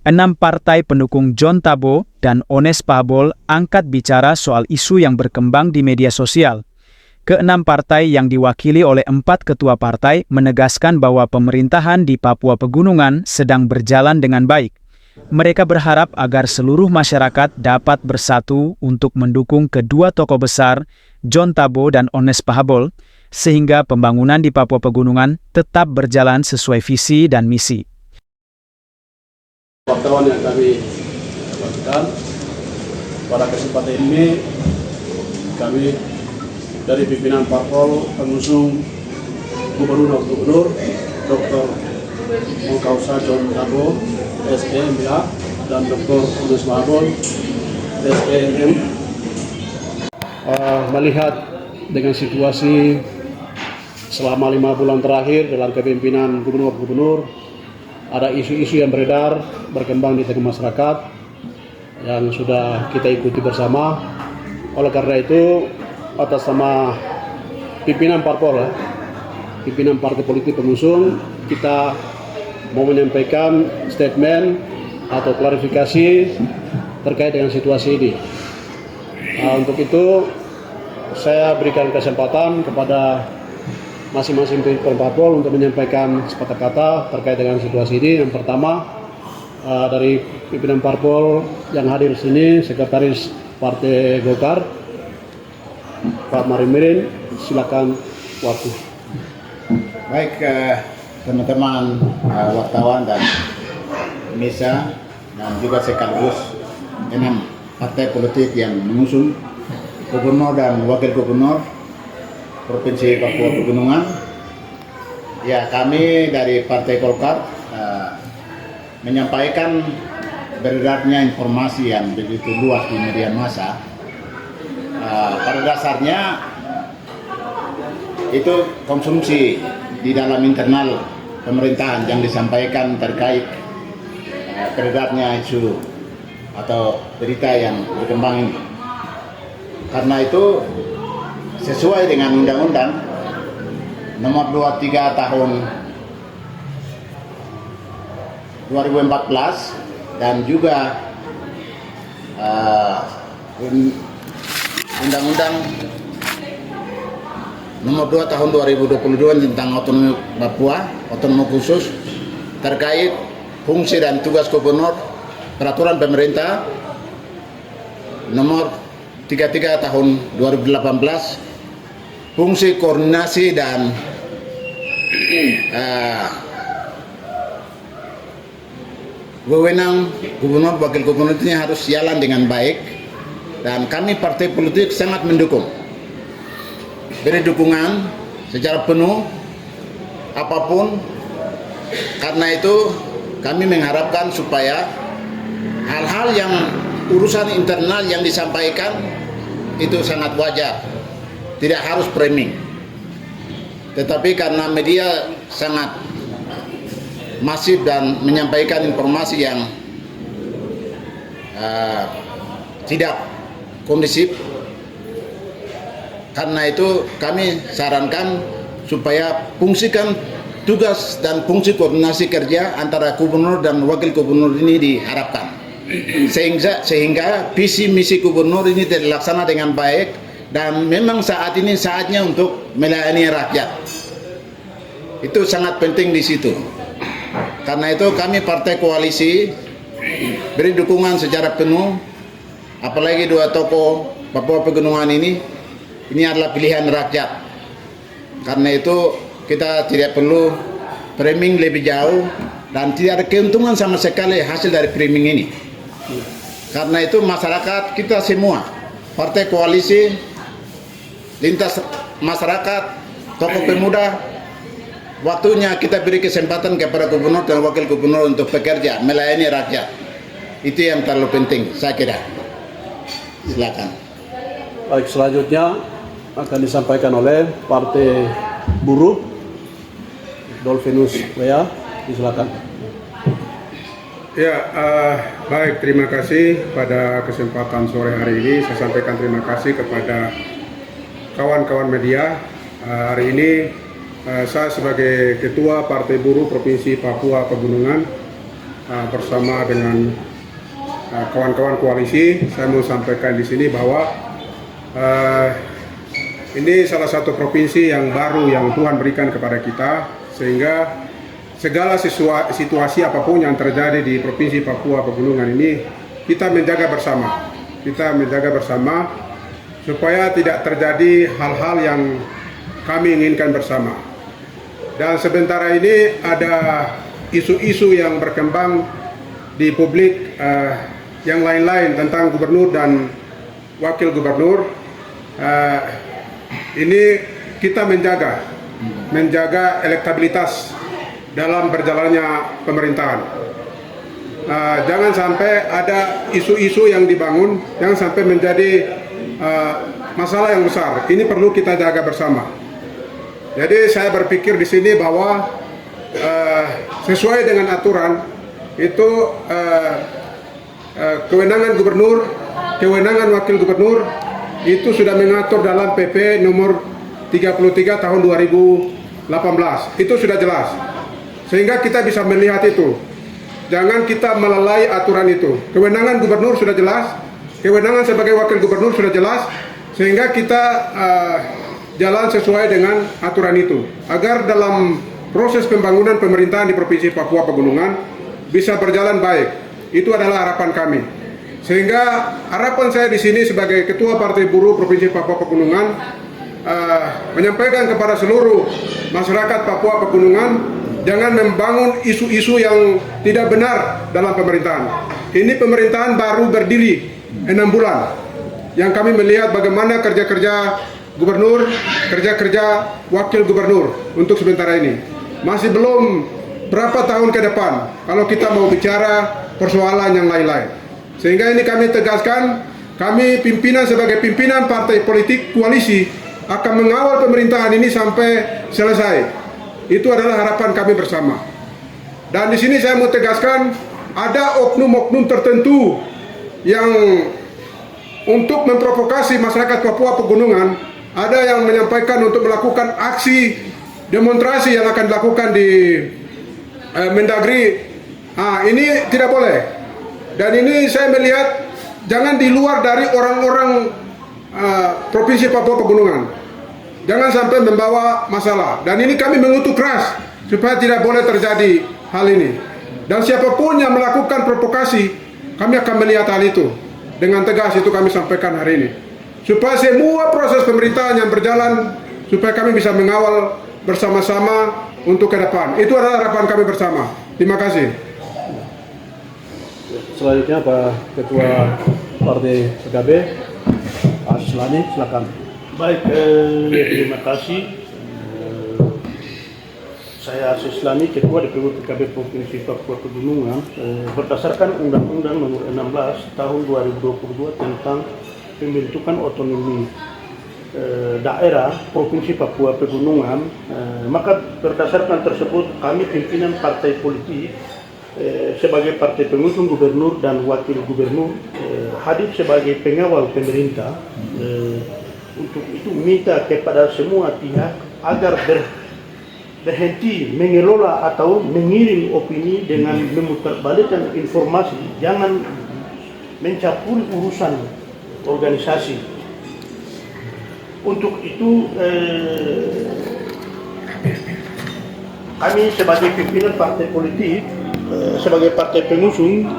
6 partai pendukung John Tabo dan Ones Pahabol angkat bicara soal isu yang berkembang di media sosial. Keenam partai yang diwakili oleh 4 ketua partai menegaskan bahwa pemerintahan di Papua Pegunungan sedang berjalan dengan baik. Mereka berharap agar seluruh masyarakat dapat bersatu untuk mendukung kedua tokoh besar, John Tabo dan Ones Pahabol, sehingga pembangunan di Papua Pegunungan tetap berjalan sesuai visi dan misi. Wartawan yang kami lakukan pada kesempatan ini, kami dari pimpinan parpol pengusung Gubernur Dr. Mokausa John Tabo SEMA dan Dr. Ones Pahabol SEM melihat dengan situasi selama 5 bulan terakhir dalam kepemimpinan gubernur-gubernur, ada isu-isu yang beredar, berkembang di tengah masyarakat yang sudah kita ikuti bersama. Oleh karena itu, atas nama pimpinan parpol, pimpinan partai politik pengusung, kita mau menyampaikan statement atau klarifikasi terkait dengan situasi ini. Untuk itu, saya berikan kesempatan kepada masing-masing pimpinan parpol untuk menyampaikan sepatah kata terkait dengan situasi ini. Yang pertama, dari pimpinan parpol yang hadir di sini, Sekretaris Partai Golkar, Pak Marimirin, silakan waktu. Baik, teman-teman wartawan dan pemirsa dan juga sekaligus 6 partai politik yang mengusung gubernur dan wakil gubernur Provinsi Papua Pegunungan. Ya, kami dari Partai Golkar menyampaikan beredarnya informasi yang begitu luas di media massa. Pada dasarnya itu konsumsi di dalam internal pemerintahan yang disampaikan terkait beredarnya isu atau berita yang berkembang ini. Karena itu sesuai dengan Undang-Undang Nomor 23 Tahun 2014 dan juga Undang-Undang Nomor 2 Tahun 2022 tentang otonomi Papua, otonomi khusus terkait fungsi dan tugas gubernur, peraturan pemerintah Nomor 33 Tahun 2018, fungsi koordinasi dan wewenang gubernur wakil gubernur ini harus jalan dengan baik, dan kami partai politik sangat mendukung, beri dukungan secara penuh apapun. Karena itu kami mengharapkan supaya hal-hal yang urusan internal yang disampaikan itu sangat wajar, tidak harus framing. Tetapi karena media sangat masif dan menyampaikan informasi yang tidak kondusif, karena itu kami sarankan supaya fungsikan tugas dan fungsi koordinasi kerja antara gubernur dan wakil gubernur ini diharapkan, sehingga visi misi gubernur ini terlaksana dengan baik. Dan memang saat ini saatnya untuk melayani rakyat. Itu sangat penting di situ. Karena itu kami partai koalisi beri dukungan secara penuh, apalagi 2 tokoh Papua Pegunungan ini adalah pilihan rakyat. Karena itu kita tidak perlu framing lebih jauh dan tidak ada keuntungan sama sekali hasil dari framing ini. Karena itu masyarakat kita semua, partai koalisi, lintas masyarakat, tokoh pemuda, waktunya kita beri kesempatan kepada gubernur dan wakil gubernur untuk bekerja, melayani rakyat. Itu yang terlalu penting, saya kira. Silakan. Baik, selanjutnya akan disampaikan oleh Partai Buruh, Dolfinus Wea, silakan. Ya, baik, terima kasih pada kesempatan sore hari ini. Saya sampaikan terima kasih kepada kawan-kawan media. Hari ini saya sebagai Ketua Partai Buruh Provinsi Papua Pegunungan bersama dengan kawan-kawan koalisi, saya mau sampaikan di sini bahwa ini salah satu provinsi yang baru yang Tuhan berikan kepada kita, sehingga segala situasi apapun yang terjadi di Provinsi Papua Pegunungan ini kita menjaga bersama. Kita menjaga bersama supaya tidak terjadi hal-hal yang kami inginkan bersama. Dan sementara ini ada isu-isu yang berkembang di publik yang lain-lain tentang gubernur dan wakil gubernur. Ini kita menjaga elektabilitas dalam berjalannya pemerintahan. Jangan sampai ada isu-isu yang dibangun, jangan sampai menjadi masalah yang besar. Ini perlu kita jaga bersama. Jadi saya berpikir di sini bahwa sesuai dengan aturan itu kewenangan gubernur, kewenangan wakil gubernur itu sudah mengatur dalam PP nomor 33 tahun 2018. Itu sudah jelas. Sehingga kita bisa melihat itu. Jangan kita melalai aturan itu. Kewenangan gubernur sudah jelas, kewenangan sebagai wakil gubernur sudah jelas, sehingga kita jalan sesuai dengan aturan itu. Agar dalam proses pembangunan pemerintahan di Provinsi Papua Pegunungan bisa berjalan baik. Itu adalah harapan kami. Sehingga harapan saya di sini sebagai Ketua Partai Buruh Provinsi Papua Pegunungan menyampaikan kepada seluruh masyarakat Papua Pegunungan, jangan membangun isu-isu yang tidak benar dalam pemerintahan. Ini pemerintahan baru berdiri 6 bulan. Yang kami melihat bagaimana kerja-kerja gubernur, kerja-kerja wakil gubernur untuk sementara ini. Masih belum berapa tahun ke depan kalau kita mau bicara persoalan yang lain-lain. Sehingga ini kami tegaskan, kami pimpinan sebagai pimpinan partai politik koalisi akan mengawal pemerintahan ini sampai selesai. Itu adalah harapan kami bersama. Dan di sini saya mau tegaskan, ada oknum-oknum tertentu yang untuk memprovokasi masyarakat Papua Pegunungan, ada yang menyampaikan untuk melakukan aksi demonstrasi yang akan dilakukan di Mendagri. Ini tidak boleh. Dan ini saya melihat jangan di luar dari orang-orang Provinsi Papua Pegunungan. Jangan sampai membawa masalah. Dan ini kami mengutuk keras supaya tidak boleh terjadi hal ini. Dan siapapun yang melakukan provokasi, kami akan melihat hal itu. Dengan tegas itu kami sampaikan hari ini. Supaya semua proses pemerintahan yang berjalan, supaya kami bisa mengawal bersama-sama untuk ke depan. Itu adalah harapan kami bersama. Terima kasih. Selanjutnya Pak Ketua Partai PKB, Aslani, silakan. Baik, terima kasih. Saya Aslani, Ketua DPW PKB Provinsi Papua Pegunungan. Berdasarkan Undang-Undang Nomor 16 Tahun 2022 tentang pembentukan otonomi daerah Provinsi Papua Pegunungan, maka berdasarkan tersebut kami pimpinan partai politik sebagai partai pengusung gubernur dan wakil gubernur hadir sebagai pengawal pemerintah. Untuk itu minta kepada semua pihak agar berhenti mengelola atau mengirim opini dengan memutarbalikkan informasi, jangan mencampuri urusan organisasi. Untuk itu kami sebagai pimpinan partai politik, sebagai partai pengusung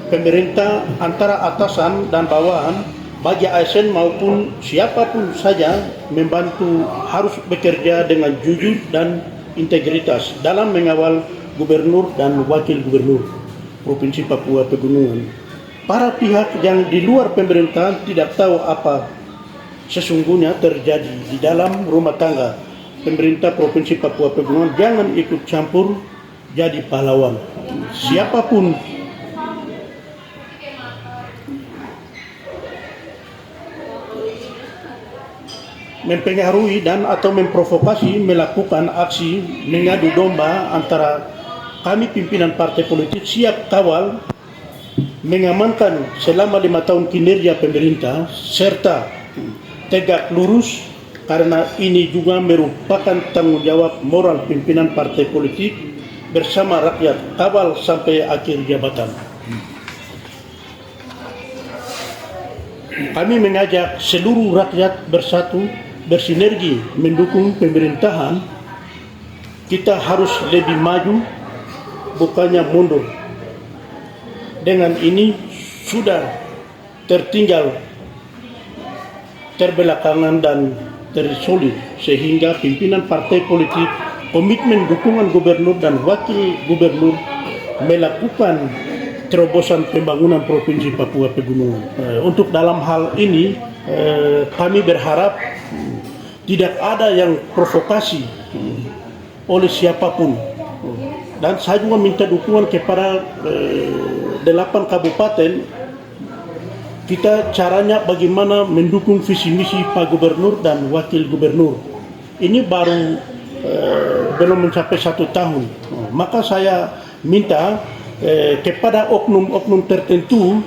pemerintah, antara atasan dan bawahan, bagi ASN maupun siapapun saja membantu harus bekerja dengan jujur dan integritas dalam mengawal gubernur dan wakil gubernur Provinsi Papua Pegunungan. Para pihak yang di luar pemerintahan tidak tahu apa sesungguhnya terjadi di dalam rumah tangga pemerintah Provinsi Papua Pegunungan, jangan ikut campur jadi pahlawan. Siapapun mempengaruhi dan atau memprovokasi melakukan aksi mengadu domba antara kami pimpinan partai politik siap kawal mengamankan selama 5 tahun kinerja pemerintah serta tegak lurus, karena ini juga merupakan tanggung jawab moral pimpinan partai politik bersama rakyat, kawal sampai akhir jabatan. Kami mengajak seluruh rakyat bersatu, bersinergi mendukung pemerintahan. Kita harus lebih maju, bukannya mundur. Dengan ini sudah tertinggal, terbelakangan dan terisolir, sehingga pimpinan partai politik komitmen dukungan gubernur dan wakil gubernur melakukan terobosan pembangunan Provinsi Papua Pegunungan. Untuk dalam hal ini kami berharap tidak ada yang provokasi oleh siapapun, dan saya juga minta dukungan kepada 8 kabupaten. Kita caranya bagaimana mendukung visi misi Pak Gubernur dan Wakil Gubernur. Ini baru belum mencapai 1 tahun. Maka saya minta kepada oknum-oknum tertentu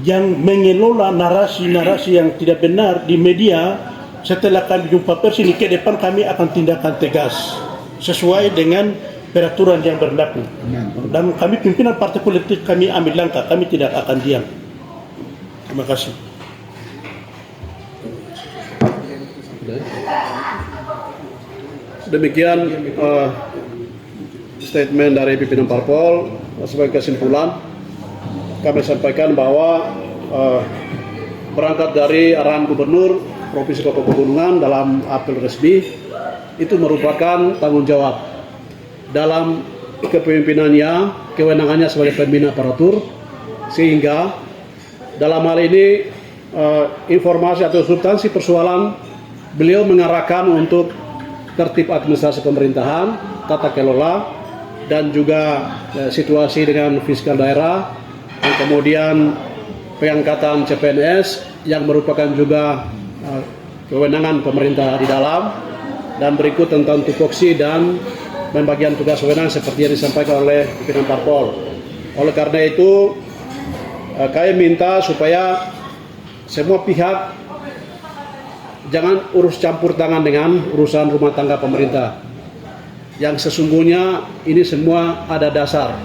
yang mengelola narasi-narasi yang tidak benar di media, setelah kami jumpa pers ini ke depan kami akan tindakan tegas sesuai dengan peraturan yang berlaku. Dan kami pimpinan partai politik kami ambil langkah, kami tidak akan diam. Terima kasih. Demikian statement dari pimpinan parpol. Sebagai kesimpulan, kami sampaikan bahwa berangkat dari arahan Gubernur Provinsi Papua Pegunungan dalam apel resmi, itu merupakan tanggung jawab dalam kepemimpinannya, kewenangannya sebagai pembina aparatur, sehingga dalam hal ini informasi atau substansi persoalan beliau mengarahkan untuk tertib administrasi pemerintahan, tata kelola, dan juga situasi dengan fiskal daerah, dan kemudian pengangkatan CPNS yang merupakan juga kewenangan pemerintah di dalam, dan berikut tentang tupoksi dan pembagian tugas wewenang seperti yang disampaikan oleh pimpinan parpol. Oleh karena itu kami minta supaya semua pihak jangan urus campur tangan dengan urusan rumah tangga pemerintah, yang sesungguhnya ini semua ada dasar.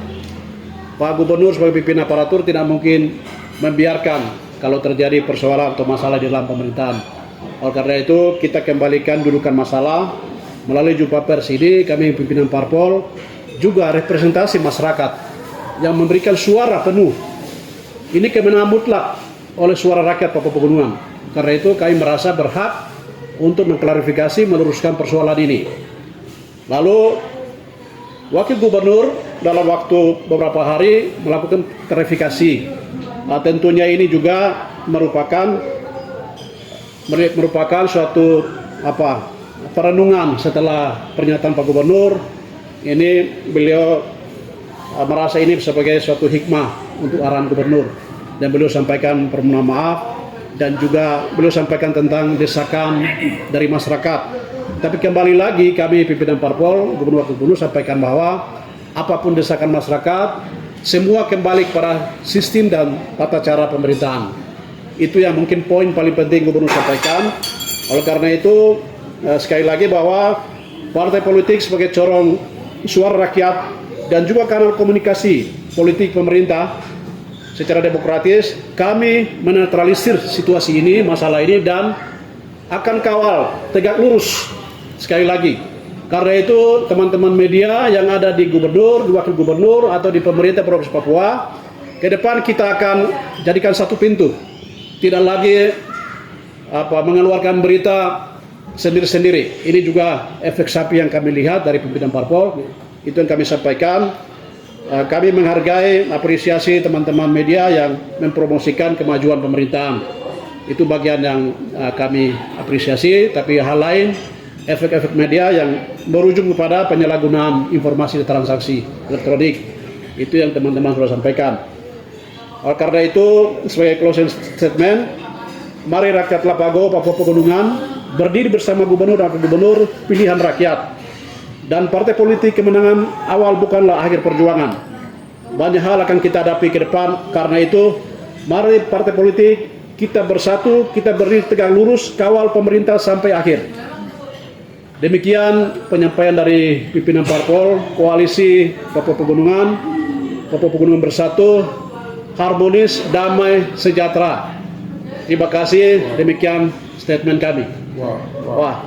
Pak Gubernur sebagai pimpinan aparatur tidak mungkin membiarkan kalau terjadi persoalan atau masalah di dalam pemerintahan. Oleh karena itu kita kembalikan dudukan masalah melalui jumpa pers ini. Kami pimpinan parpol juga representasi masyarakat yang memberikan suara penuh. Ini kemenangan mutlak oleh suara rakyat Papua Pegunungan. Karena itu kami merasa berhak untuk mengklarifikasi, meluruskan persoalan ini. Lalu Wakil Gubernur dalam waktu beberapa hari melakukan klarifikasi. Nah, tentunya ini juga merupakan suatu perenungan setelah pernyataan Pak Gubernur. Ini beliau merasa ini sebagai suatu hikmah untuk arahan Gubernur, dan beliau sampaikan permohonan maaf, dan juga beliau sampaikan tentang desakan dari masyarakat. Tapi kembali lagi kami pimpinan parpol, Gubernur Wakil Gubernur sampaikan bahwa apapun desakan masyarakat, semua kembali kepada sistem dan tata cara pemerintahan. Itu yang mungkin poin paling penting Gubernur sampaikan. Oleh karena itu sekali lagi bahwa partai politik sebagai corong suara rakyat dan juga kanal komunikasi politik pemerintah secara demokratis, kami menetralisir situasi ini, masalah ini, dan akan kawal tegak lurus. Sekali lagi, karena itu teman-teman media yang ada di Gubernur, di Wakil Gubernur, atau di pemerintah Provinsi Papua, ke depan kita akan jadikan satu pintu, tidak lagi mengeluarkan berita sendiri-sendiri. Ini juga efek sapi yang kami lihat dari pimpinan parpol. Itu yang kami sampaikan. Kami menghargai, apresiasi teman-teman media yang mempromosikan kemajuan pemerintahan. Itu bagian yang kami apresiasi. Tapi hal lain, efek-efek media yang berujung kepada penyalahgunaan informasi transaksi elektronik, itu yang teman-teman sudah sampaikan. Oleh karena itu, sebagai closing statement, mari rakyat Lapago, Papua Pegunungan berdiri bersama Gubernur dan Wakil Gubernur pilihan rakyat. Dan partai politik kemenangan awal bukanlah akhir perjuangan. Banyak hal akan kita hadapi ke depan. Karena itu, mari partai politik kita bersatu, kita berdiri tegak lurus, kawal pemerintah sampai akhir. Demikian penyampaian dari pimpinan parpol Koalisi Papua Pegunungan Bersatu, harmonis, damai, sejahtera. Terima kasih. Demikian statement kami. Wah.